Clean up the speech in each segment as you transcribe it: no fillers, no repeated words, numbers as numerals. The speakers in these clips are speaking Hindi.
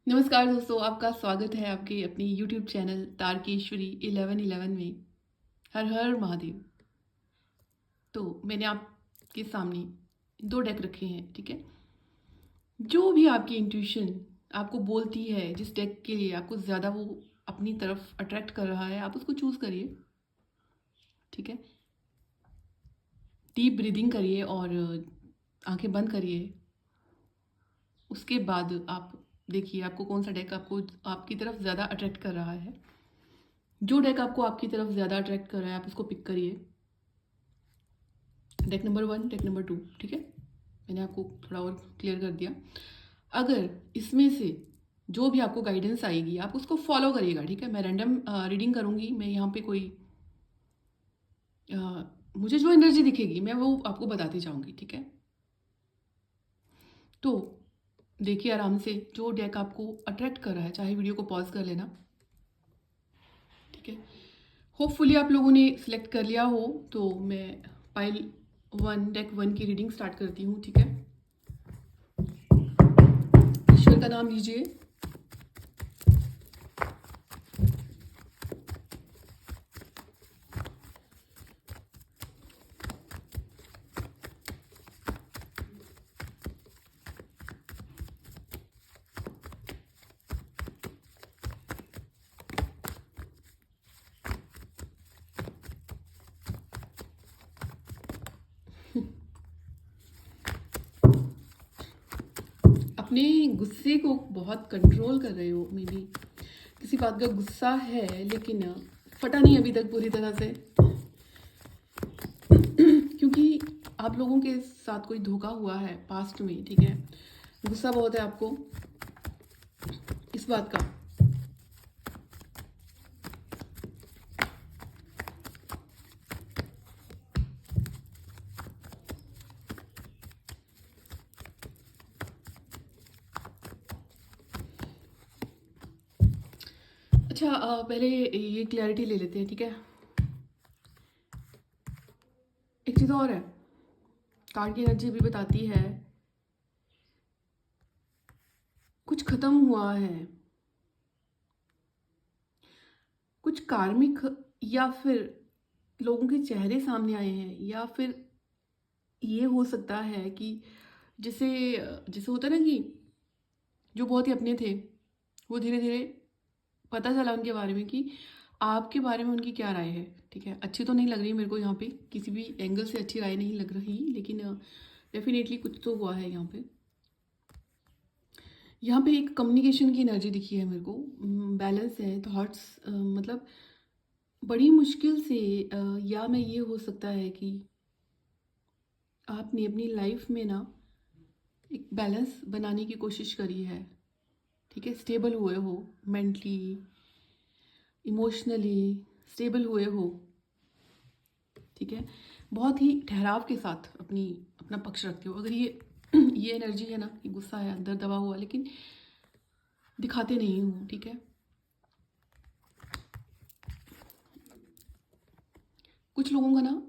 नमस्कार दोस्तों, आपका स्वागत है आपके अपने YouTube चैनल तारकेश्वरी 1111 में। हर हर महादेव। तो मैंने आपके सामने 2 डेक रखे हैं, ठीक है। जो भी आपकी इंट्यूशन आपको बोलती है, जिस डेक के लिए आपको ज़्यादा वो अपनी तरफ अट्रैक्ट कर रहा है, आप उसको चूज़ करिए, ठीक है। डीप ब्रीदिंग करिए और आंखें बंद करिए। उसके बाद आप देखिए आपको कौन सा डेक आपको आपकी तरफ ज़्यादा अट्रैक्ट कर रहा है। जो डेक आपको आपकी तरफ ज़्यादा अट्रैक्ट कर रहा है, आप उसको पिक करिए। डेक नंबर 1, डेक नंबर 2, ठीक है। मैंने आपको थोड़ा और क्लियर कर दिया। अगर इसमें से जो भी आपको गाइडेंस आएगी, आप उसको फॉलो करिएगा, ठीक है। मैं रैंडम रीडिंग करूँगी। मैं यहाँ पे कोई मुझे जो एनर्जी दिखेगी मैं वो आपको बताती जाऊँगी, ठीक है। तो देखिए आराम से जो डेक आपको अट्रैक्ट कर रहा है, चाहे वीडियो को पॉज कर लेना, ठीक है। होपफुली आप लोगों ने सिलेक्ट कर लिया हो। तो मैं पाइल 1 डेक 1 की रीडिंग स्टार्ट करती हूँ, ठीक है। ईश्वर का नाम लीजिए। अपने गुस्से को बहुत कंट्रोल कर रहे हो, मे बी किसी बात का गुस्सा है लेकिन फटा नहीं अभी तक पूरी तरह से। क्योंकि आप लोगों के साथ कोई धोखा हुआ है पास्ट में, ठीक है। गुस्सा बहुत है आपको इस बात का। अच्छा, पहले ये क्लैरिटी ले लेते हैं, ठीक है। एक चीज़ और है, कार्ड की एनर्जी भी बताती है कुछ खत्म हुआ है, कुछ कार्मिक, या फिर लोगों के चेहरे सामने आए हैं, या फिर ये हो सकता है कि जैसे जैसे होता है ना कि जो बहुत ही अपने थे वो धीरे धीरे पता चला उनके बारे में कि आपके बारे में उनकी क्या राय है, ठीक है। अच्छी तो नहीं लग रही मेरे को यहाँ पे, किसी भी एंगल से अच्छी राय नहीं लग रही, लेकिन डेफिनेटली कुछ तो हुआ है यहाँ पे। यहाँ पे एक कम्युनिकेशन की एनर्जी दिखी है मेरे को। बैलेंस है थॉट्स, मतलब बड़ी मुश्किल से, या मैं ये हो सकता है कि आपने अपनी लाइफ में ना एक बैलेंस बनाने की कोशिश करी है, ठीक है। स्टेबल हुए हो, मेंटली इमोशनली स्टेबल हुए हो, ठीक है। बहुत ही ठहराव के साथ अपना पक्ष रखते हो। अगर ये एनर्जी है ना कि गुस्सा है अंदर दबा हुआ, लेकिन दिखाते नहीं हो, ठीक है। कुछ लोगों का ना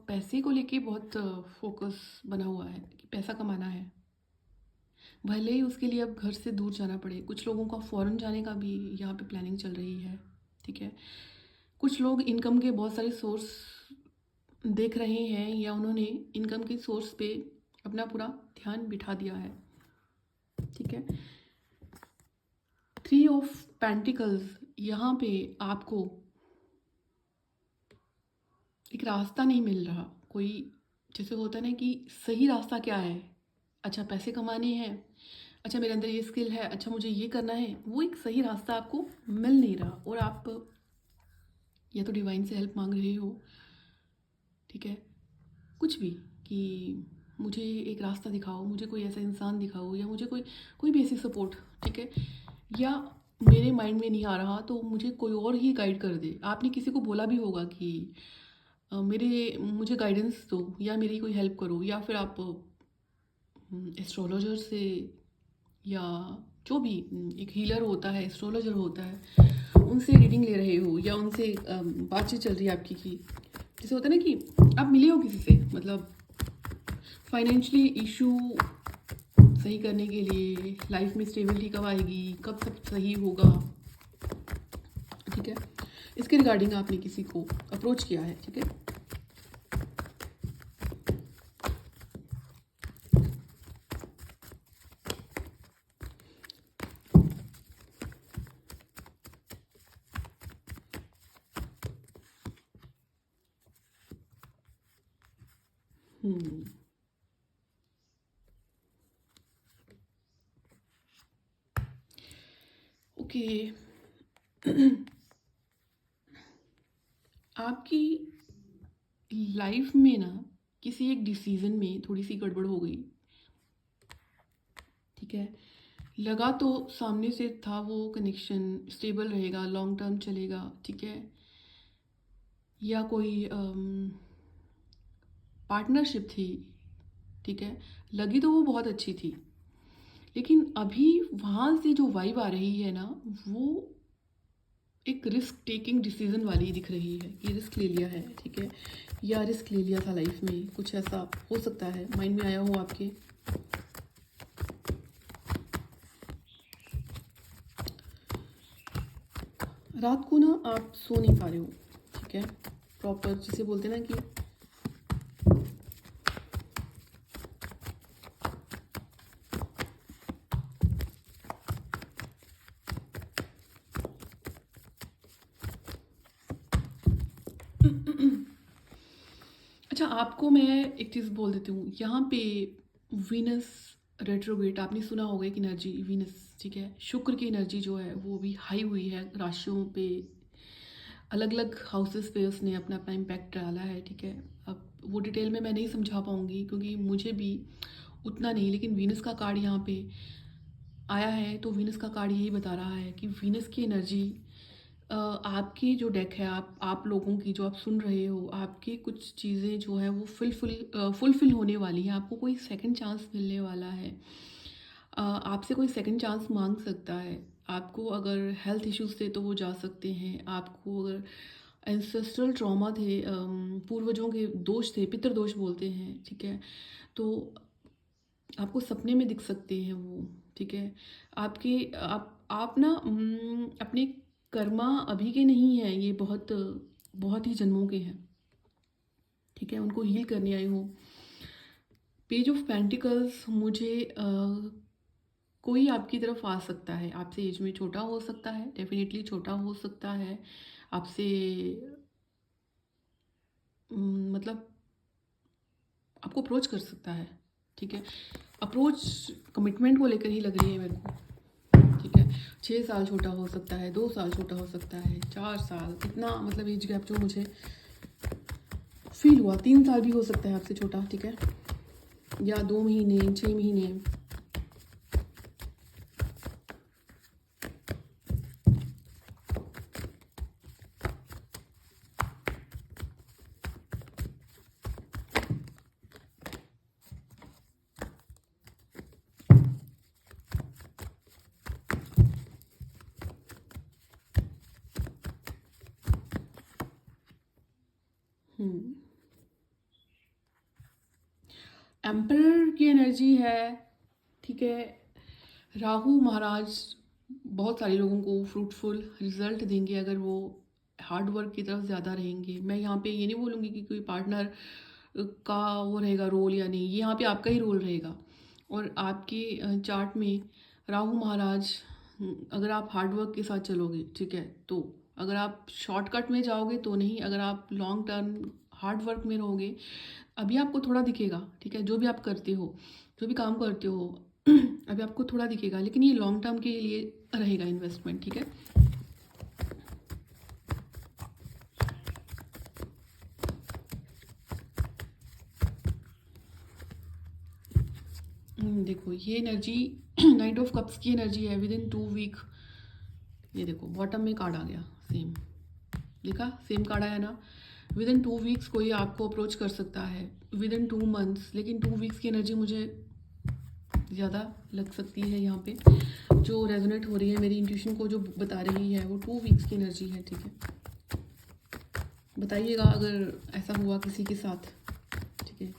पैसे को लेके बहुत फोकस बना हुआ है कि पैसा कमाना है, भले ही उसके लिए अब घर से दूर जाना पड़े। कुछ लोगों का फॉरेन जाने का भी यहाँ पे प्लानिंग चल रही है, ठीक है। कुछ लोग इनकम के बहुत सारे सोर्स देख रहे हैं, या उन्होंने इनकम के सोर्स पे अपना पूरा ध्यान बिठा दिया है, ठीक है। 3 ऑफ पेंटिकल्स, यहाँ पे आपको एक रास्ता नहीं मिल रहा। कोई जैसे होता है ना कि सही रास्ता क्या है, अच्छा पैसे कमाने हैं, अच्छा मेरे अंदर ये स्किल है, अच्छा मुझे ये करना है, वो एक सही रास्ता आपको मिल नहीं रहा। और आप या तो डिवाइन से हेल्प मांग रहे हो, ठीक है, कुछ भी, कि मुझे एक रास्ता दिखाओ, मुझे कोई ऐसा इंसान दिखाओ, या मुझे कोई कोई भी ऐसी सपोर्ट, ठीक है। या मेरे माइंड में नहीं आ रहा तो मुझे कोई और ही गाइड कर दे। आपने किसी को बोला भी होगा कि मुझे गाइडेंस दो, या मेरी कोई हेल्प करो, या फिर आप एस्ट्रोलॉजर से, या जो भी एक हीलर होता है, एस्ट्रोलॉजर होता है, उनसे रीडिंग ले रहे हो, या उनसे बातचीत चल रही है आपकी कि जैसे होता है ना कि आप मिले हो किसी से, मतलब फाइनेंशियली इशू सही करने के लिए, लाइफ में स्टेबिलिटी कब आएगी, कब सब सही होगा, ठीक है, इसके रिगार्डिंग आपने किसी को अप्रोच किया है, ठीक है। ओके। आपकी लाइफ में ना किसी एक डिसीजन में थोड़ी सी गड़बड़ हो गई, ठीक है, लगा तो सामने से था वो कनेक्शन स्टेबल रहेगा, लॉन्ग टर्म चलेगा, ठीक है, या कोई पार्टनरशिप थी, ठीक है, लगी तो वो बहुत अच्छी थी, लेकिन अभी वहाँ से जो वाइब आ रही है ना, वो एक रिस्क टेकिंग डिसीजन वाली दिख रही है कि रिस्क ले लिया है, ठीक है, या रिस्क ले लिया था लाइफ में, कुछ ऐसा हो सकता है माइंड में आया हो आपके। रात को ना आप सो नहीं पा रहे हो, ठीक है, प्रॉपर जिसे बोलते हैं ना कि अच्छा, आपको मैं एक चीज़ बोल देती हूँ, यहाँ पे वीनस रेट्रोग्रेड आपने सुना होगा एक एनर्जी वीनस, ठीक है, शुक्र की एनर्जी जो है वो भी हाई हुई है राशियों पे, अलग अलग हाउसेस पे उसने अपना अपना इम्पैक्ट डाला है, ठीक है। अब वो डिटेल में मैं नहीं समझा पाऊँगी क्योंकि मुझे भी उतना नहीं, लेकिन वीनस का कार्ड यहाँ पे आया है तो वीनस का कार्ड यही बता रहा है कि वीनस की एनर्जी आपकी जो डेक है, आप लोगों की जो आप सुन रहे हो, आपकी कुछ चीज़ें जो है वो फुलफिल होने वाली हैं, आपको कोई सेकंड चांस मिलने वाला है, आपसे कोई सेकंड चांस मांग सकता है, आपको अगर हेल्थ इश्यूज थे तो वो जा सकते हैं, आपको अगर एंसेस्ट्रल ट्रॉमा थे, पूर्वजों के दोष थे, पितृदोष बोलते हैं, ठीक है, तो आपको सपने में दिख सकते हैं वो, ठीक है। आपके आप ना अपने कर्मा अभी के नहीं हैं, ये बहुत बहुत ही जन्मों के हैं, ठीक है, उनको हील करने आई हूँ। पेज ऑफ पेंटिकल्स मुझे कोई आपकी तरफ आ सकता है, आपसे एज में छोटा हो सकता है, डेफिनेटली छोटा हो सकता है आपसे, मतलब आपको अप्रोच कर सकता है, ठीक है, अप्रोच कमिटमेंट को लेकर ही लग रही है मेरे को, ठीक है, 6 साल छोटा हो सकता है, 2 साल छोटा हो सकता है, 4 साल, इतना मतलब एज गैप जो मुझे फील हुआ, 3 साल भी हो सकता है आपसे छोटा, ठीक है, या 2 महीने, 6 महीने। एम्परर की एनर्जी है, ठीक है, राहु महाराज बहुत सारे लोगों को फ्रूटफुल रिजल्ट देंगे अगर वो हार्ड वर्क की तरफ ज़्यादा रहेंगे। मैं यहाँ पे ये नहीं बोलूँगी कि कोई पार्टनर का वो रहेगा रोल या नहीं, ये यहाँ पे आपका ही रोल रहेगा। और आपके चार्ट में राहु महाराज, अगर आप हार्ड वर्क के साथ चलोगे, ठीक है, तो अगर आप शॉर्टकट में जाओगे तो नहीं, अगर आप लॉन्ग टर्म हार्ड वर्क में रहोगे, अभी आपको थोड़ा दिखेगा, ठीक है, जो भी आप करते हो, जो भी काम करते हो अभी आपको थोड़ा दिखेगा, लेकिन ये लॉन्ग टर्म के लिए रहेगा इन्वेस्टमेंट, ठीक है। देखो ये एनर्जी नाइट ऑफ कप्स की एनर्जी है, विद इन 2 वीक, ये देखो बॉटम में कार्ड आ गया, सेम देखा, सेम कार्ड आया ना, विद इन 2 वीक्स कोई आपको अप्रोच कर सकता है, विद इन 2 मंथ्स, लेकिन 2 वीक्स की एनर्जी मुझे ज़्यादा लग सकती है, यहाँ पे जो रेजोनेट हो रही है मेरी इंट्यूशन को जो बता रही है वो 2 वीक्स की एनर्जी है, ठीक है। बताइएगा अगर ऐसा हुआ किसी के साथ, ठीक है।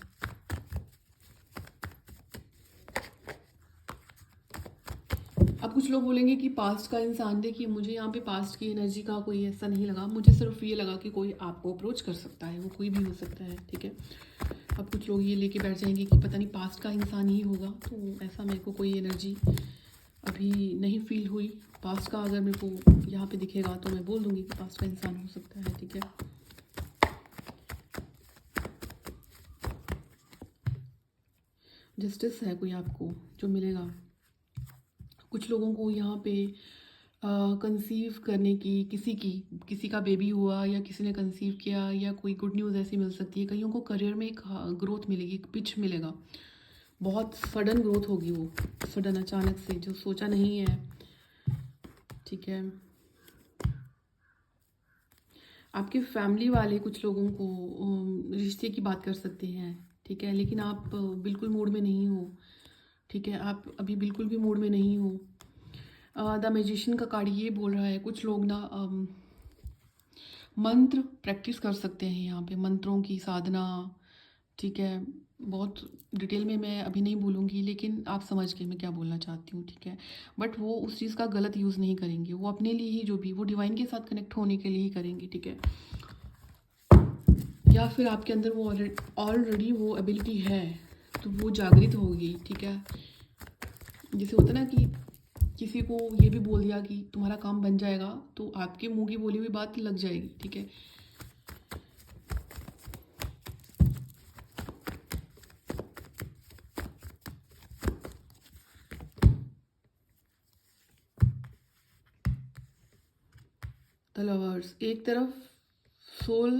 कुछ लोग बोलेंगे कि पास्ट का इंसान, देखिए मुझे यहाँ पे पास्ट की एनर्जी का कोई ऐसा नहीं लगा, मुझे सिर्फ ये लगा कि कोई आपको अप्रोच कर सकता है, वो कोई भी हो सकता है, ठीक है। अब कुछ लोग ये लेके बैठ जाएंगे कि पता नहीं पास्ट का इंसान ही होगा, तो ऐसा मेरे को कोई एनर्जी अभी नहीं फील हुई। पास्ट का अगर मेरे को यहाँ पे दिखेगा तो मैं बोल दूँगी कि पास्ट का इंसान हो सकता है, ठीक है। जस्टिस है कोई आपको जो मिलेगा। कुछ लोगों को यहाँ पे कंसीव करने की, किसी का बेबी हुआ या किसी ने कंसीव किया या कोई गुड न्यूज़ ऐसी मिल सकती है। कईयों को करियर में एक ग्रोथ मिलेगी, एक पिच मिलेगा, बहुत सडन ग्रोथ होगी, वो सडन अचानक से जो सोचा नहीं है, ठीक है। आपके फैमिली वाले कुछ लोगों को रिश्ते की बात कर सकते हैं, ठीक है, लेकिन आप बिल्कुल मूड में नहीं हो, ठीक है, आप अभी बिल्कुल भी मूड में नहीं हो। द मैजिशियन का कार्ड ये बोल रहा है कुछ लोग ना मंत्र प्रैक्टिस कर सकते हैं, यहाँ पे मंत्रों की साधना, ठीक है। बहुत डिटेल में मैं अभी नहीं बोलूँगी, लेकिन आप समझ गए मैं क्या बोलना चाहती हूँ, ठीक है। बट वो उस चीज़ का गलत यूज़ नहीं करेंगे, वो अपने लिए ही, जो भी वो डिवाइन के साथ कनेक्ट होने के लिए ही करेंगे, ठीक है। या फिर आपके अंदर वो ऑलरेडी वो एबिलिटी है, तो वो जागृत होगी, ठीक है। जैसे होता ना कि किसी को ये भी बोल दिया कि तुम्हारा काम बन जाएगा, तो आपके मुंह की बोली हुई बात लग जाएगी, ठीक है। द लवर्स, एक तरफ सोल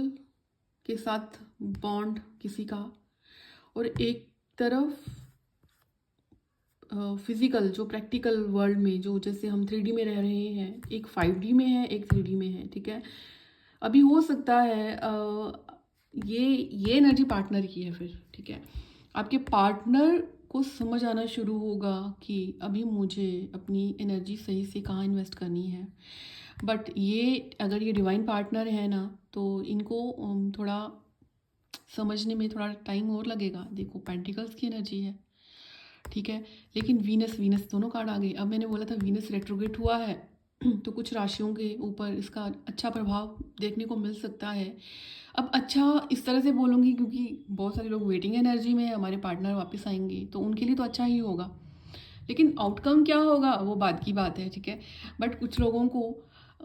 के साथ बॉन्ड किसी का, और एक तरफ फिजिकल जो प्रैक्टिकल वर्ल्ड में, जो जैसे हम 3D में रह रहे हैं, एक 5D में है, एक 3D में है, ठीक है। अभी हो सकता है ये एनर्जी पार्टनर की है फिर, ठीक है। आपके पार्टनर को समझ आना शुरू होगा कि अभी मुझे अपनी एनर्जी सही से कहाँ इन्वेस्ट करनी है। बट ये अगर ये डिवाइन पार्टनर है ना, तो इनको थोड़ा समझने में थोड़ा टाइम और लगेगा। देखो पेंटिकल्स की एनर्जी है, ठीक है, लेकिन वीनस दोनों कार्ड आ गए। अब मैंने बोला था वीनस रेट्रोगेट हुआ है, तो कुछ राशियों के ऊपर इसका अच्छा प्रभाव देखने को मिल सकता है। अब अच्छा इस तरह से बोलूँगी क्योंकि बहुत सारे लोग वेटिंग एनर्जी में हमारे पार्टनर वापस आएंगे, तो उनके लिए तो अच्छा ही होगा, लेकिन आउटकम क्या होगा वो बात की बात है, ठीक है। बट कुछ लोगों को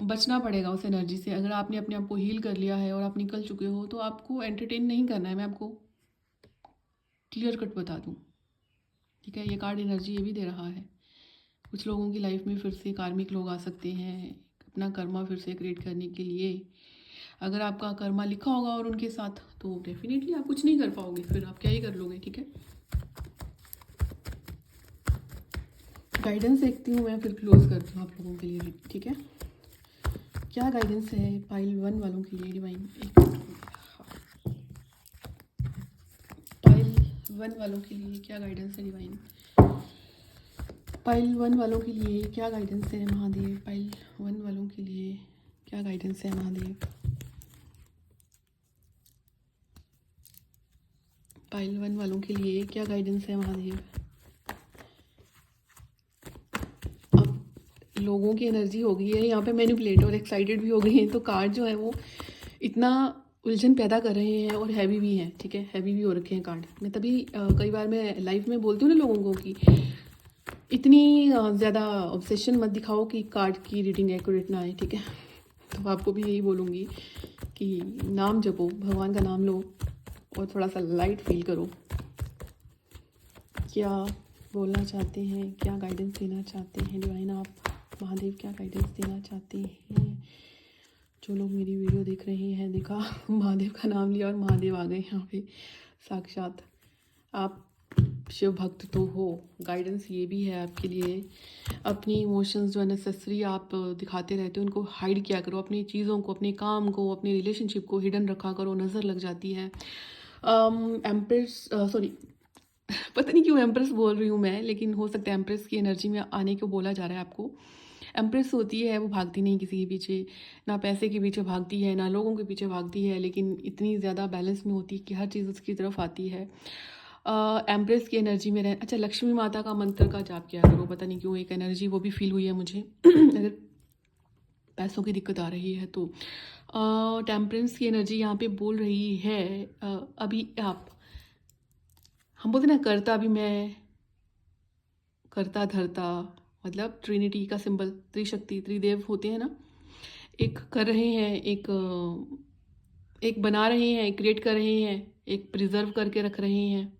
बचना पड़ेगा उस एनर्जी से। अगर आपने अपने आप को हील कर लिया है और आप निकल चुके हो, तो आपको एंटरटेन नहीं करना है, मैं आपको क्लियर कट बता दूँ, ठीक है। ये कार्ड एनर्जी ये भी दे रहा है, कुछ लोगों की लाइफ में फिर से कार्मिक लोग आ सकते हैं अपना कर्मा फिर से क्रिएट करने के लिए। अगर आपका कर्मा लिखा होगा और उनके साथ, तो डेफिनेटली आप कुछ नहीं कर पाओगे, फिर आप क्या ही कर लोगे, ठीक है। गाइडेंस देखती हूँ मैं, फिर क्लोज करती हूँ आप लोगों के लिए, ठीक है। क्या गाइडेंस है पाइल 1 वालों के लिए डिवाइन? पाइल 1 वालों के लिए क्या गाइडेंस है डिवाइन? पाइल 1 वालों के लिए क्या गाइडेंस है महादेव? पाइल 1 वालों के लिए क्या गाइडेंस है महादेव? पाइल 1 वालों के लिए क्या गाइडेंस है महादेव? अब लोगों की एनर्जी हो गई है यहाँ पे मैनिपुलेट और एक्साइटेड भी हो गई हैं, तो कार्ड जो है वो इतना उलझन पैदा कर रहे हैं और हैवी भी हैं, ठीक है, हैवी भी हो रखे हैं कार्ड। मैं तभी कई बार मैं लाइव में बोलती हूँ ना लोगों को कि इतनी ज़्यादा ऑब्सेशन मत दिखाओ कि कार्ड की रीडिंग एक्यूरेट ना आए, ठीक है। तो आपको भी यही बोलूँगी कि नाम जपो, भगवान का नाम लो और थोड़ा सा लाइट फील करो। क्या बोलना चाहते हैं, क्या गाइडेंस देना चाहते हैं डिवाइन? आप महादेव क्या गाइडेंस देना चाहते हैं? जो लोग मेरी वीडियो देख रहे हैं, देखा महादेव का नाम लिया और महादेव आ गए यहाँ पे साक्षात। आप शिव भक्त तो हो, गाइडेंस ये भी है आपके लिए। अपनी इमोशंस जो अननेसेसरी आप दिखाते रहते हो, उनको हाइड किया करो। अपनी चीज़ों को, अपने काम को, अपने रिलेशनशिप को हिडन रखा करो, नज़र लग जाती है। एम्प्रेस, सॉरी पता नहीं क्यों एम्प्रेस बोल रही हूँ मैं, लेकिन हो सकता है एम्प्रेस की एनर्जी में आने को बोला जा रहा है आपको। एम्प्रेस होती है वो भागती नहीं किसी के पीछे, ना पैसे के पीछे भागती है, ना लोगों के पीछे भागती है, लेकिन इतनी ज़्यादा बैलेंस में होती है कि हर चीज़ उसकी तरफ आती है। एम्प्रेस की एनर्जी में रह, अच्छा लक्ष्मी माता का मंत्र का जाप किया करो, पता नहीं क्यों एक एनर्जी वो भी फील हुई है मुझे अगर पैसों की दिक्कत आ रही है तो। टेम्परेंस की एनर्जी यहाँ पे बोल रही है अभी आप, हम बोलते ना करता भी मैं, करता धरता, मतलब ट्रिनिटी का सिंबल, त्रिशक्ति त्रिदेव होते हैं ना, एक कर रहे हैं, एक बना रहे हैं, एक क्रिएट कर रहे हैं, एक प्रिजर्व करके रख रहे हैं,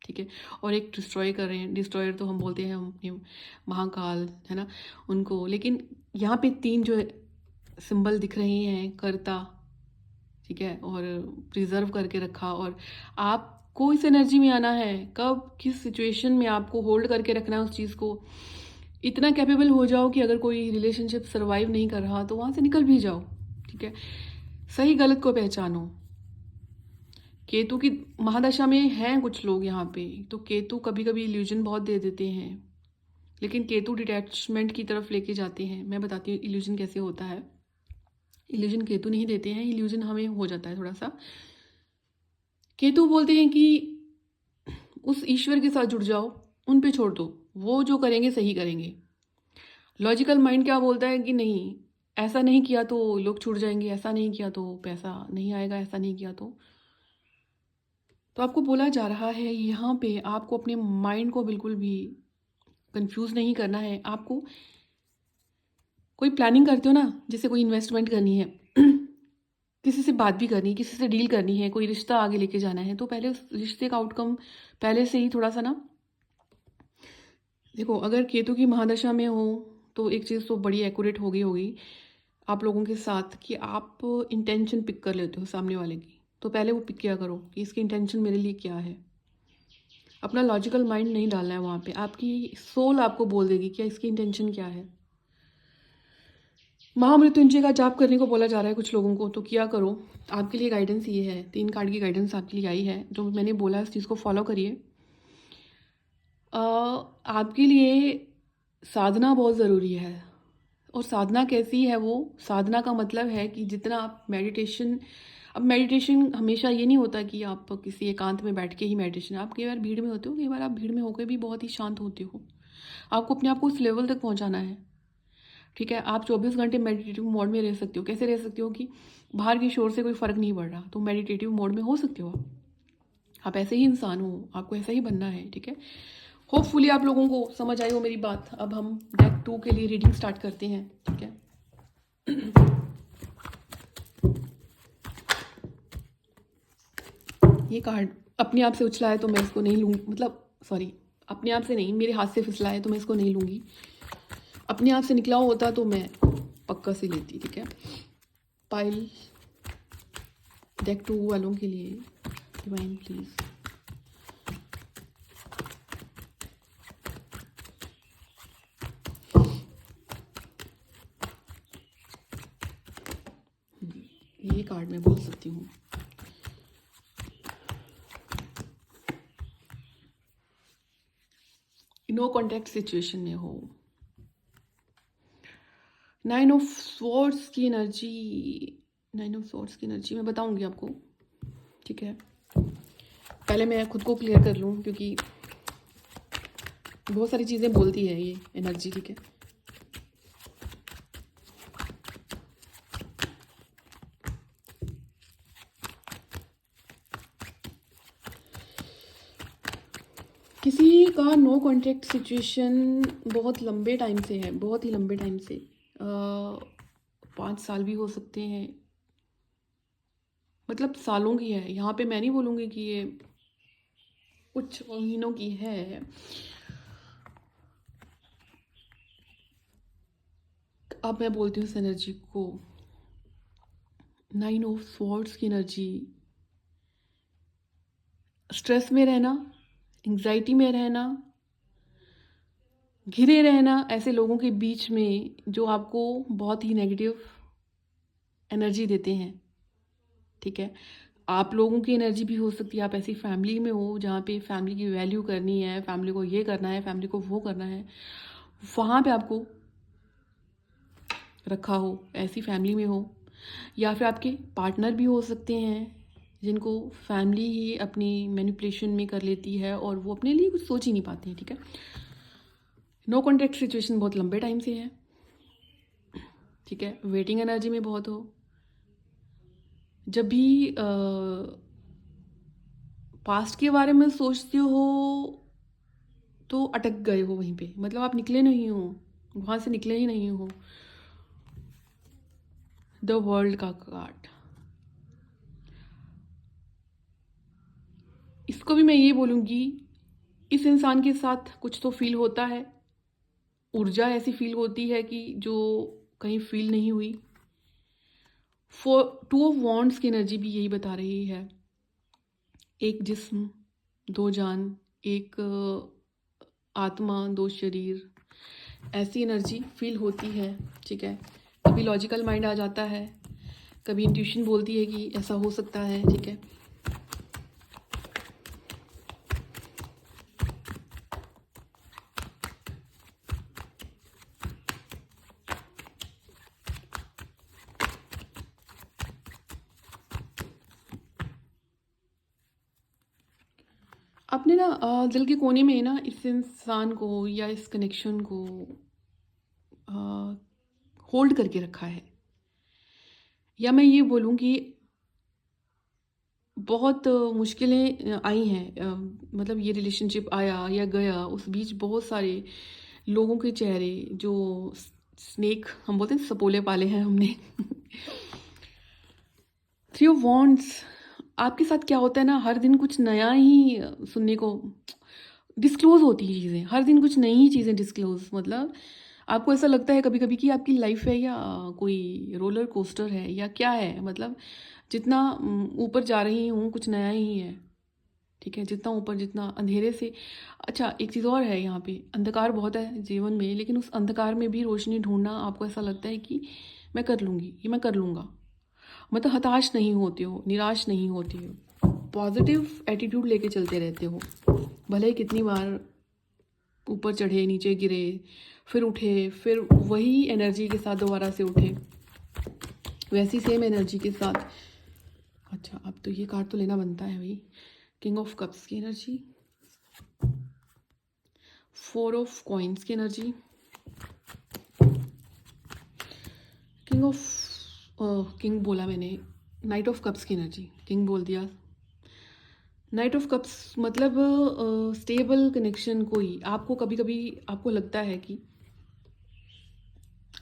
ठीक है, और एक डिस्ट्रॉय कर रहे हैं। डिस्ट्रॉयर तो हम बोलते हैं हम अपने महाकाल है ना उनको, लेकिन यहाँ पे 3 जो सिंबल दिख रहे हैं, करता, ठीक है, और प्रिजर्व करके रखा, और आपको इस एनर्जी में आना है, कब किस सिचुएशन में आपको होल्ड करके रखना है उस चीज़ को, इतना कैपेबल हो जाओ कि अगर कोई रिलेशनशिप सर्वाइव नहीं कर रहा तो वहाँ से निकल भी जाओ, ठीक है। सही गलत को पहचानो। केतु की महादशा में हैं कुछ लोग यहाँ पे, तो केतु कभी कभी इल्यूजन बहुत दे देते हैं, लेकिन केतु डिटैचमेंट की तरफ लेके जाते हैं। मैं बताती हूँ इल्यूजन कैसे होता है। इल्यूजन केतु नहीं देते हैं, इल्यूजन हमें हो जाता है थोड़ा सा। केतु बोलते हैं कि उस ईश्वर के साथ जुड़ जाओ, उन पे छोड़ दो, वो जो करेंगे सही करेंगे। लॉजिकल माइंड क्या बोलता है कि नहीं, ऐसा नहीं किया तो लोग छूट जाएंगे, ऐसा नहीं किया तो पैसा नहीं आएगा, ऐसा नहीं किया तो आपको बोला जा रहा है यहाँ पे आपको अपने माइंड को बिल्कुल भी कंफ्यूज नहीं करना है। आपको कोई प्लानिंग करते हो ना, जैसे कोई इन्वेस्टमेंट करनी है किसी से बात भी करनी है, किसी से डील करनी है, कोई रिश्ता आगे लेके जाना है, तो पहले उस रिश्ते का आउटकम पहले से ही थोड़ा सा ना देखो। अगर केतु की महादशा में हो तो एक चीज़ तो बड़ी एक्यूरेट हो गई होगी आप लोगों के साथ कि आप इंटेंशन पिक कर लेते हो सामने वाले की, तो पहले वो पिक किया करो कि इसकी इंटेंशन मेरे लिए क्या है। अपना लॉजिकल माइंड नहीं डालना है वहाँ पे, आपकी सोल आपको बोल देगी क्या इसकी इंटेंशन क्या है। महामृत्युंजय का जाप करने को बोला जा रहा है कुछ लोगों को, तो किया करो। आपके लिए गाइडेंस ये है, 3 कार्ड की गाइडेंस आपके लिए आई है, जो मैंने बोला इस चीज़ को फॉलो करिए। आपके लिए साधना बहुत ज़रूरी है, और साधना कैसी है, वो साधना का मतलब है कि जितना आप मेडिटेशन, अब मेडिटेशन हमेशा ये नहीं होता कि आप किसी एकांत में बैठ के ही मेडिटेशन, आप कई बार भीड़ में होते हो, कई बार आप भीड़ में होकर भी बहुत ही शांत होते हो। आपको अपने आप को उस लेवल तक पहुंचाना है, ठीक है। आप 24 घंटे मेडिटेटिव मोड में रह सकते हो। कैसे रह सकते हो कि बाहर के शोर से कोई फ़र्क नहीं पड़ रहा, तो मेडिटेटिव मोड में हो सकते हो आप ऐसे ही इंसान हो, आपको ऐसा ही बनना है, ठीक है। होपफुली आप लोगों को समझ आई हो मेरी बात। अब हम डेक 2 के लिए रीडिंग स्टार्ट करते हैं, ठीक है। ये कार्ड अपने आप से उछला है तो मैं इसको नहीं लूँगी, मतलब सॉरी, अपने आप से नहीं, मेरे हाथ से फिसला है तो मैं इसको नहीं लूँगी। अपने आप से निकला होता तो मैं पक्का से लेती, ठीक है। पाइल डेक 2 वालों के लिए डिवाइन प्लीज़। ये कार्ड मैं बोल सकती हूँ। नो कॉन्टैक्ट सिचुएशन में हो। 9 ऑफ स्वॉर्ड्स की एनर्जी, 9 ऑफ स्वॉर्ड्स की एनर्जी मैं बताऊंगी आपको, ठीक है। पहले मैं खुद को क्लियर कर लूँ, क्योंकि बहुत सारी चीज़ें बोलती है ये एनर्जी, ठीक है। किसी का नो कॉन्टैक्ट सिचुएशन बहुत लंबे टाइम से है, बहुत ही लंबे टाइम से, 5 साल भी हो सकते हैं, मतलब सालों की है। यहाँ पे मैं नहीं बोलूँगी कि ये कुछ महीनों की है। अब मैं बोलती हूँ इस एनर्जी को, 9 ऑफ स्वॉर्ड्स की एनर्जी, स्ट्रेस में रहना, एंग्जाइटी में रहना, घिरे रहना ऐसे लोगों के बीच में जो आपको बहुत ही नेगेटिव एनर्जी देते हैं, ठीक है। आप लोगों की एनर्जी भी हो सकती है, आप ऐसी फैमिली में हो जहाँ पे फैमिली की वैल्यू करनी है, फैमिली को ये करना है, फैमिली को वो करना है, वहाँ पे आपको रखा हो, ऐसी फैमिली में हो, या फिर आपके पार्टनर भी हो सकते हैं, जिनको फैमिली ही अपनी मैनिपुलेशन में कर लेती है और वो अपने लिए कुछ सोच ही नहीं पाते हैं, ठीक है। नो कॉन्टैक्ट सिचुएशन बहुत लंबे टाइम से है, ठीक है। वेटिंग एनर्जी में बहुत हो। जब भी पास्ट के बारे में सोचते हो तो अटक गए हो वहीं पे, मतलब आप निकले नहीं हो, वहाँ से निकले ही नहीं हो। द वर्ल्ड का कार्ड, इसको भी मैं ये बोलूँगी, इस इंसान के साथ कुछ तो फील होता है, ऊर्जा ऐसी फील होती है कि जो कहीं फील नहीं हुई। टू ऑफ वॉन्ड्स की एनर्जी भी यही बता रही है, एक जिस्म दो जान, एक आत्मा दो शरीर, ऐसी एनर्जी फील होती है, ठीक है। कभी लॉजिकल माइंड आ जाता है, कभी इंट्यूशन बोलती है कि ऐसा हो सकता है, ठीक है। आपने ना दिल के कोने में ना इस इंसान को या इस कनेक्शन को होल्ड करके रखा है, या मैं ये बोलूँ कि बहुत मुश्किलें आई हैं, मतलब ये रिलेशनशिप आया या गया, उस बीच बहुत सारे लोगों के चेहरे जो स्नेक हम बोलते हैं, सपोले पाले हैं हमने। थ्री ऑफ वॉन्ड्स, आपके साथ क्या होता है ना, हर दिन कुछ नया ही सुनने को डिस्क्लोज होती है चीज़ें, हर दिन कुछ नई ही चीज़ें डिस्क्लोज, मतलब आपको ऐसा लगता है कभी कभी कि आपकी लाइफ है या कोई रोलर कोस्टर है या क्या है, मतलब जितना ऊपर जा रही हूँ कुछ नया ही है, ठीक है। जितना ऊपर, जितना अंधेरे से, अच्छा एक चीज़ और है, यहाँ पे अंधकार बहुत है जीवन में, लेकिन उस अंधकार में भी रोशनी ढूंढना आपको ऐसा लगता है कि मैं कर लूँगी, ये मैं कर लूँगा, मतलब हताश नहीं होते हो, निराश नहीं होते हो, पॉजिटिव एटीट्यूड लेके चलते रहते हो, भले ही कितनी बार ऊपर चढ़े नीचे गिरे, फिर उठे, फिर वही एनर्जी के साथ दोबारा से उठे, वैसी सेम एनर्जी के साथ। अच्छा अब तो ये कार्ड तो लेना बनता है भाई, किंग ऑफ कप्स की एनर्जी, फोर ऑफ कॉइन्स की एनर्जी, किंग ऑफ किंग बोला मैंने, नाइट ऑफ कप्स की एनर्जी, किंग बोल दिया। नाइट ऑफ कप्स मतलब स्टेबल कनेक्शन, कोई आपको कभी कभी आपको लगता है कि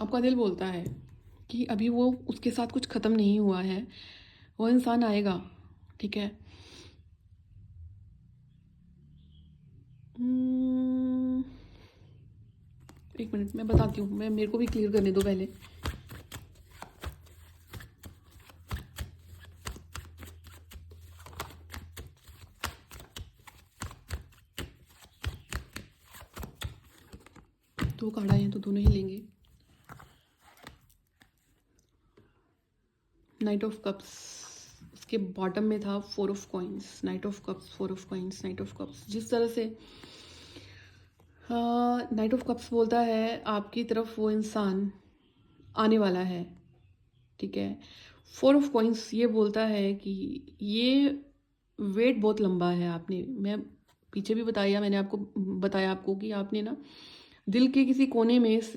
आपका दिल बोलता है कि अभी वो उसके साथ कुछ ख़त्म नहीं हुआ है, वो इंसान आएगा, ठीक है। एक मिनट मैं बताती हूँ, मैं मेरे को भी क्लियर करने दो पहले। दो कार्ड आए हैं तो दोनों ही लेंगे। नाइट ऑफ कप्स, उसके बॉटम में था four of coins, night of cups, four of coins, night of cups. जिस तरह से नाइट ऑफ कप्स बोलता है आपकी तरफ वो इंसान आने वाला है, ठीक है। फोर ऑफ कॉइन्स ये बोलता है कि ये वेट बहुत लंबा है, आपने, मैं पीछे भी बताया, मैंने आपको बताया आपको कि आपने ना दिल के किसी कोने में इस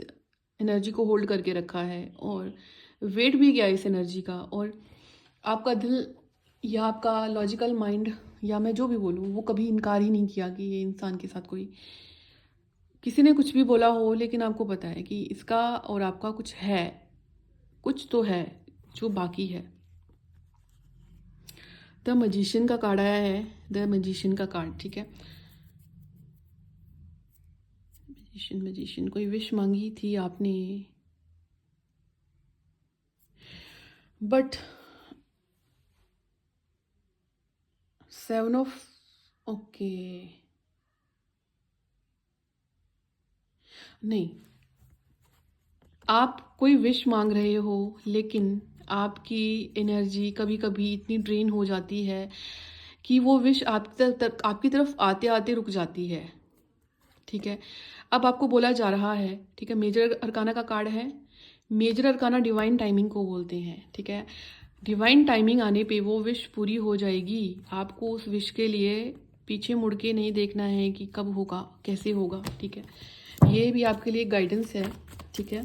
एनर्जी को होल्ड करके रखा है, और वेट भी गया इस एनर्जी का, और आपका दिल या आपका लॉजिकल माइंड, या मैं जो भी बोलूँ, वो कभी इनकार ही नहीं किया कि ये इंसान के साथ कोई, किसी ने कुछ भी बोला हो, लेकिन आपको पता है कि इसका और आपका कुछ है, कुछ तो है जो बाकी है। द मजिशियन का कार्ड आया है, द मजिशियन का कार्ड, ठीक है। मजिशियन, मजिशियन, कोई विश मांगी थी आपने, बट सेवन ऑफ, ओके, नहीं, आप कोई विश मांग रहे हो, लेकिन आपकी एनर्जी कभी कभी इतनी ड्रेन हो जाती है कि वो विश आपकी तरफ आते आते रुक जाती है, ठीक है। अब आपको बोला जा रहा है, ठीक है, मेजर अरकाना का कार्ड है, मेजर अरकाना डिवाइन टाइमिंग को बोलते हैं, ठीक है। डिवाइन टाइमिंग आने पे वो विश पूरी हो जाएगी। आपको उस विश के लिए पीछे मुड़ के नहीं देखना है कि कब होगा, कैसे होगा, ठीक है। ये भी आपके लिए गाइडेंस है, ठीक है।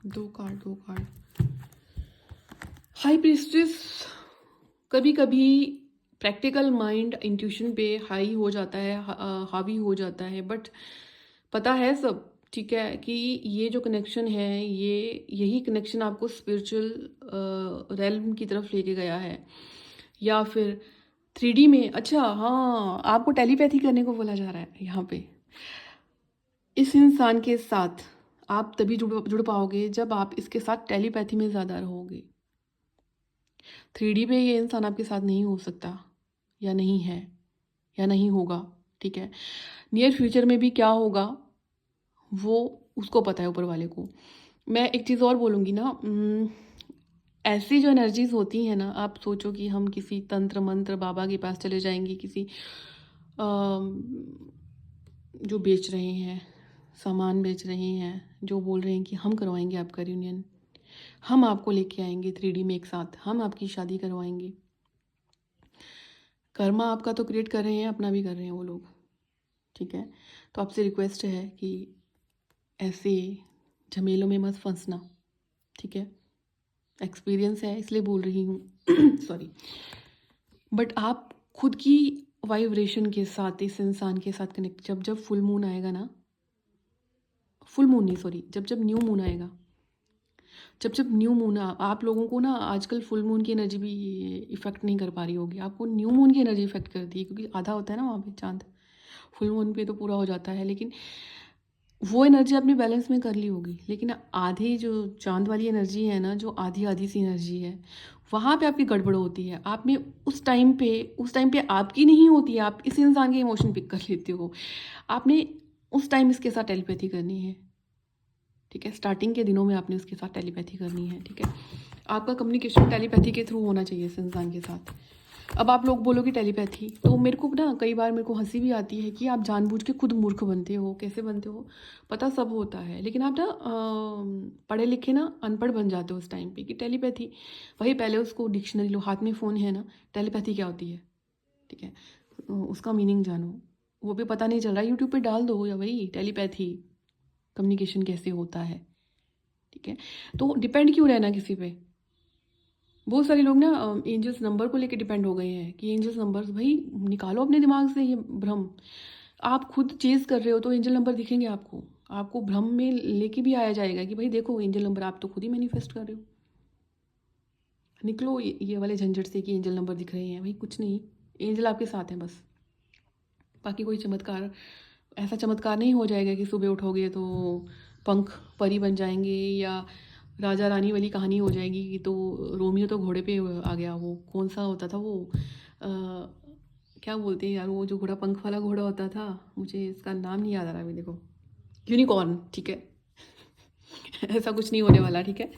दो कार्ड। हाई प्रीस्टेस कभी कभी प्रैक्टिकल माइंड इंट्यूशन पे हाई हो जाता है, हावी हो जाता है, बट पता है सब, ठीक है, कि ये जो कनेक्शन है, यही कनेक्शन आपको स्पिरिचुअल रेल्म की तरफ लेके गया है, या फिर 3D में। अच्छा हाँ, आपको टेलीपैथी करने को बोला जा रहा है यहाँ पे। इस इंसान के साथ आप तभी जुड़ पाओगे जब आप इसके साथ टेलीपैथी में ज़्यादा रहोगे। 3D पे ये इंसान आपके साथ नहीं हो सकता, या नहीं है, या नहीं होगा, ठीक है। नियर फ्यूचर में भी क्या होगा वो उसको पता है, ऊपर वाले को। मैं एक चीज़ और बोलूँगी ना, ऐसी जो एनर्जीज होती हैं ना, आप सोचो कि हम किसी तंत्र मंत्र बाबा के पास चले जाएंगे, किसी जो बेच रहे हैं, सामान बेच रहे हैं, जो बोल रहे हैं कि हम करवाएंगे आपका रियूनियन, हम आपको लेके आएंगे 3D में एक साथ, हम आपकी शादी करवाएंगे। कर्मा आपका तो क्रिएट कर रहे हैं, अपना भी कर रहे हैं वो लोग, ठीक है। तो आपसे रिक्वेस्ट है कि ऐसे झमेलों में मत फंसना, ठीक है। एक्सपीरियंस है इसलिए बोल रही हूँ सॉरी। बट आप खुद की वाइब्रेशन के साथ इस इंसान के साथ कनेक्ट, जब जब फुल मून आएगा ना, फुल मून नहीं सॉरी, जब जब न्यू मून आएगा, जब जब न्यू मून आप लोगों को ना आजकल फुल मून की एनर्जी भी इफेक्ट नहीं कर पा रही होगी, आपको न्यू मून की एनर्जी इफेक्ट करती है, क्योंकि आधा होता है ना वहाँ पे चांद, फुल मून पे तो पूरा हो जाता है, लेकिन वो एनर्जी आपने बैलेंस में कर ली होगी। लेकिन आधी जो चांद वाली एनर्जी है ना, जो आधी आधी सी एनर्जी है, वहाँ पे आपकी गड़बड़ होती है। आप में उस टाइम पे आपकी नहीं होती है, आप इस इंसान के इमोशन पिक कर लेते हो। आपने उस टाइम इसके साथ टेलीपैथी करनी है, ठीक है। स्टार्टिंग के दिनों में आपने उसके साथ टेलीपैथी करनी है, ठीक है। आपका कम्युनिकेशन टेलीपैथी के थ्रू होना चाहिए इस इंसान के साथ। अब आप लोग बोलोगे टेलीपैथी, तो मेरे को ना कई बार मेरे को हंसी भी आती है कि आप जानबूझ के खुद मूर्ख बनते हो। कैसे बनते हो? पता सब होता है, लेकिन आप ना पढ़े लिखे ना अनपढ़ बन जाते हो उस टाइम पे कि टेलीपैथी। वही पहले उसको डिक्शनरी लो, हाथ में फ़ोन है ना, टेलीपैथी क्या होती है, ठीक है, उसका मीनिंग जानो। वो भी पता नहीं चल रहा, यूट्यूब पे डाल दो, या वही टेलीपैथी कम्युनिकेशन कैसे होता है, ठीक है। तो डिपेंड क्यों रहना किसी पे। बहुत सारे लोग ना एंजल्स नंबर को लेके डिपेंड हो गए हैं कि एंजल्स नंबर, भाई निकालो अपने दिमाग से ये भ्रम। आप खुद चेज कर रहे हो तो एंजल नंबर दिखेंगे आपको, आपको भ्रम में लेके भी आया जाएगा कि भाई देखो एंजल नंबर, आप तो खुद ही मैनिफेस्ट कर रहे हो। निकलो ये वाले झंझट से कि एंजल नंबर दिख रहे हैं, भाई कुछ नहीं, एंजल आपके साथ हैं बस। बाकी कोई चमत्कार, ऐसा चमत्कार नहीं हो जाएगा कि सुबह उठोगे तो पंख परी बन जाएंगे, या राजा रानी वाली कहानी हो जाएगी। तो रोमियो तो घोड़े पे आ गया, वो कौन सा होता था वो, क्या बोलते हैं यार, वो जो घोड़ा पंख वाला घोड़ा होता था, मुझे इसका नाम नहीं याद आ रहा अभी, देखो यूनिकॉर्न, ठीक है। ऐसा कुछ नहीं होने वाला, ठीक है।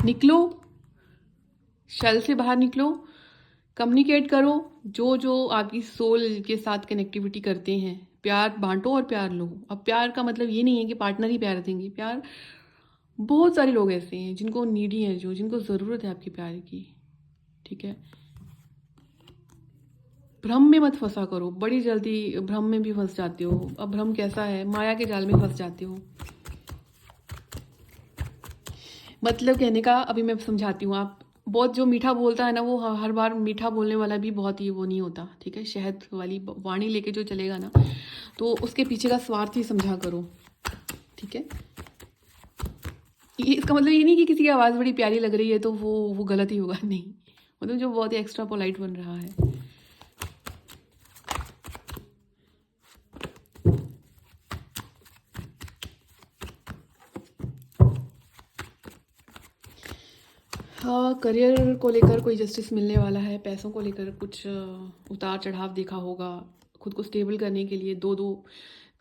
निकलो, शेल से बाहर निकलो, कम्युनिकेट करो। जो जो आपकी सोल के साथ कनेक्टिविटी करते हैं, प्यार बांटो और प्यार लो। अब प्यार का मतलब ये नहीं है कि पार्टनर ही प्यार देंगे, प्यार बहुत सारे लोग ऐसे हैं जिनको नीडी है, जो जिनको ज़रूरत है आपके प्यार की, ठीक है। भ्रम में मत फंसा करो, बड़ी जल्दी भ्रम में भी फंस जाते हो। अब भ्रम कैसा है, माया के जाल में फंस जाते हो। मतलब कहने का अभी मैं समझाती हूँ। आप बहुत जो मीठा बोलता है ना, वो हर बार मीठा बोलने वाला भी बहुत ही वो नहीं होता, ठीक है। शहद वाली वाणी लेके जो चलेगा ना, तो उसके पीछे का स्वार्थ ही समझा करो, ठीक है। ये इसका मतलब ये नहीं कि किसी की आवाज़ बड़ी प्यारी लग रही है तो वो गलत ही होगा, नहीं। मतलब जो बहुत ही एक्स्ट्रा पोलाइट बन रहा है। हाँ, करियर को लेकर कोई जस्टिस मिलने वाला है, पैसों को लेकर कुछ उतार चढ़ाव देखा होगा, खुद को स्टेबल करने के लिए दो दो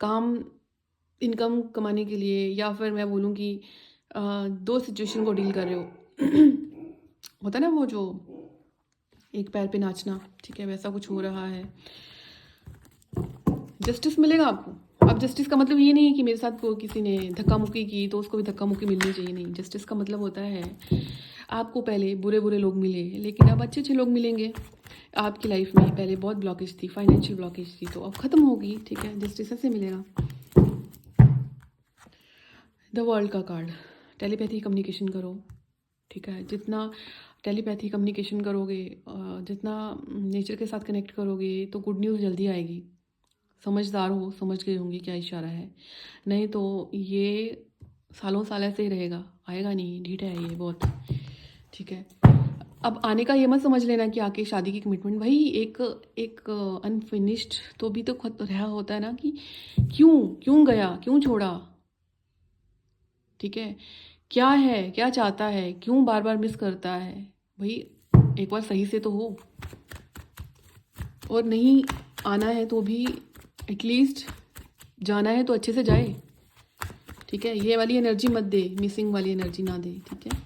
काम, इनकम कमाने के लिए, या फिर मैं बोलूँ कि दो सिचुएशन को डील कर रहे हो। होता है ना वो जो एक पैर पे नाचना, ठीक है, वैसा कुछ हो रहा है। जस्टिस मिलेगा आपको। अब जस्टिस का मतलब ये नहीं है कि मेरे साथ को किसी ने धक्का मुक्की की तो उसको भी धक्का मुक्की मिलनी चाहिए, नहीं। जस्टिस का मतलब होता है आपको पहले बुरे बुरे लोग मिले, लेकिन अब अच्छे अच्छे लोग मिलेंगे आपकी लाइफ में। पहले बहुत ब्लॉकेज थी, फाइनेंशियल ब्लॉकेज थी, तो अब ख़त्म होगी, ठीक है। जस्टिस ऐसे मिलेगा। द वर्ल्ड का कार्ड, टेलीपैथी कम्युनिकेशन करो, ठीक है। जितना टेलीपैथी कम्युनिकेशन करोगे, जितना नेचर के साथ कनेक्ट करोगे, तो गुड न्यूज़ जल्दी आएगी। समझदार हो, समझ गए होंगे क्या इशारा है, नहीं तो ये सालों साल ऐसे ही रहेगा, आएगा नहीं, ढीठ है ये बहुत, ठीक है। अब आने का ये मत समझ लेना कि आके शादी की कमिटमेंट, भाई एक एक अनफिनिश्ड तो भी तो खुद रहा होता है ना, कि क्यों क्यों गया, क्यों छोड़ा, ठीक है। क्या है, क्या चाहता है, क्यों बार बार मिस करता है, भाई एक बार सही से तो हो। और नहीं आना है तो भी एटलीस्ट जाना है तो अच्छे से जाए, ठीक है। ये वाली एनर्जी मत दे, मिसिंग वाली एनर्जी ना दे, ठीक है।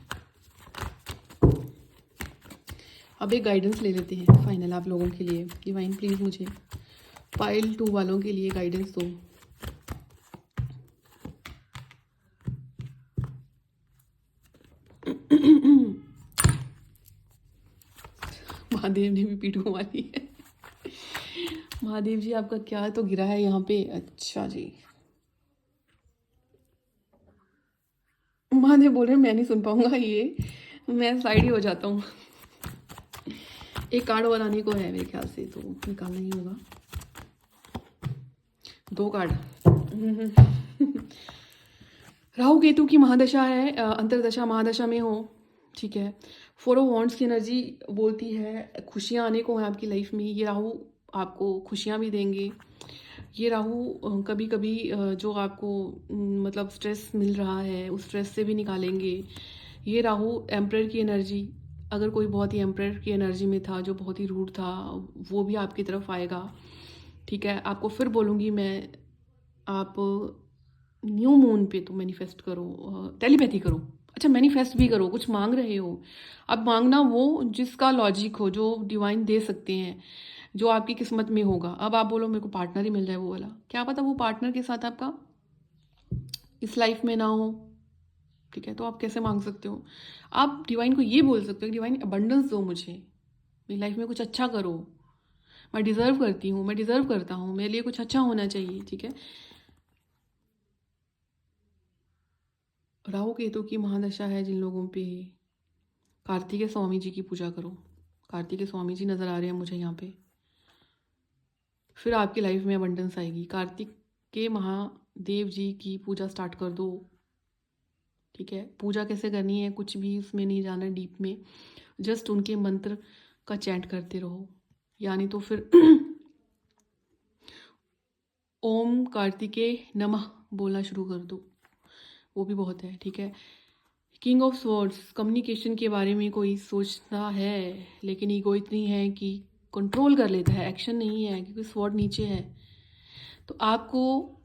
अब एक गाइडेंस ले लेते हैं फाइनल आप लोगों के लिए। डिवाइन प्लीज़ मुझे पाइल 2 वालों के लिए गाइडेंस दो। महादेव ने भी पीठ घुमा ली है। महादेव जी आपका क्या तो गिरा है यहाँ पे, अच्छा जी। महादेव बोल रहे हैं मैं नहीं सुन पाऊंगा ये, मैं साइड ही हो जाता हूँ। एक कार्ड और आने को है मेरे ख्याल से, तो निकालना ही होगा। 2 कार्ड। राहु केतु की महादशा है, अंतरदशा महादशा में हो, ठीक है। 4 ऑफ वांड्स की एनर्जी बोलती है खुशियाँ आने को है आपकी लाइफ में। ये राहु आपको खुशियाँ भी देंगे। ये राहु कभी कभी जो आपको मतलब स्ट्रेस मिल रहा है उस स्ट्रेस से भी निकालेंगे। ये राहु एम्परर की एनर्जी, अगर कोई बहुत ही एम्परर की एनर्जी में था, जो बहुत ही रूड था, वो भी आपकी तरफ आएगा, ठीक है। आपको फिर बोलूँगी मैं, आप न्यू मून पे तो मैनिफेस्ट करो, टेलीपैथी करो, अच्छा मैनिफेस्ट भी करो। कुछ मांग रहे हो, अब मांगना वो जिसका लॉजिक हो, जो डिवाइन दे सकते हैं, जो आपकी किस्मत में होगा। अब आप बोलो मेरे को पार्टनर ही मिल जाए, वो वाला, क्या पता वो पार्टनर के साथ आपका इस लाइफ में ना हो, ठीक है। तो आप कैसे मांग सकते हो, आप डिवाइन को ये बोल सकते हो, डिवाइन अबंडेंस दो मुझे, मेरी लाइफ में कुछ अच्छा करो, मैं डिज़र्व करती हूँ, मैं डिज़र्व करता हूँ, मेरे लिए कुछ अच्छा होना चाहिए, ठीक है। राहु केतु की महादशा है जिन लोगों पे, कार्तिकेय स्वामी जी की पूजा करो। कार्तिकेय स्वामी जी नज़र आ रहे हैं मुझे यहाँ पे, फिर आपकी लाइफ में अबंडेंस आएगी। कार्तिकेय महादेव जी की पूजा स्टार्ट कर दो, ठीक है। पूजा कैसे करनी है कुछ भी उसमें नहीं जाना डीप में, जस्ट उनके मंत्र का चैंट करते रहो, यानी तो फिर ओम कार्तिकेय नमः बोलना शुरू कर दो, वो भी बहुत है, ठीक है। किंग ऑफ स्वॉर्ड्स, कम्युनिकेशन के बारे में कोई सोचता है, लेकिन ईगो इतनी है कि कंट्रोल कर लेता है, एक्शन नहीं है, क्योंकि स्वॉर्ड नीचे है। तो आपको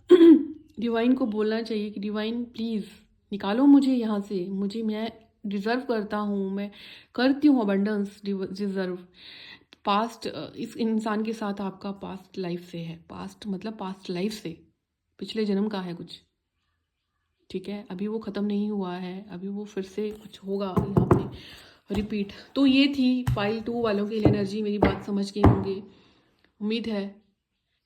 डिवाइन को बोलना चाहिए कि डिवाइन प्लीज़ निकालो मुझे यहाँ से, मुझे, मैं डिज़र्व करता हूँ, मैं करती हूँ अबंडेंस, डिज़र्व। पास्ट इस इंसान के साथ आपका पास्ट लाइफ से है, पास्ट मतलब पास्ट लाइफ से, पिछले जन्म का है कुछ, ठीक है। अभी वो ख़त्म नहीं हुआ है, अभी वो फिर से कुछ होगा यहाँ पे रिपीट। तो ये थी पाइल 2 वालों की एनर्जी, मेरी बात समझ गए होंगे, उम्मीद है।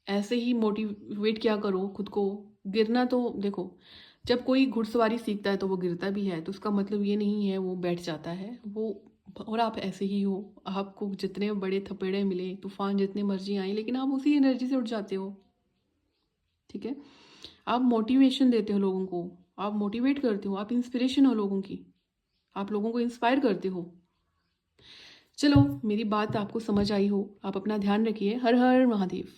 ऐसे ही मोटिवेट क्या करो खुद को। गिरना तो देखो, जब कोई घुड़सवारी सीखता है तो वो गिरता भी है, तो उसका मतलब ये नहीं है वो बैठ जाता है वो। और आप ऐसे ही हो, आपको जितने बड़े थपेड़े मिले, तूफान जितने मर्जी आए, लेकिन आप उसी एनर्जी से उठ जाते हो, ठीक है। आप मोटिवेशन देते हो लोगों को, आप मोटिवेट करते हो, आप इंस्पिरेशन हो लोगों की, आप लोगों को इंस्पायर करते हो। चलो मेरी बात आपको समझ आई हो, आप अपना ध्यान रखिए। हर हर महादेव।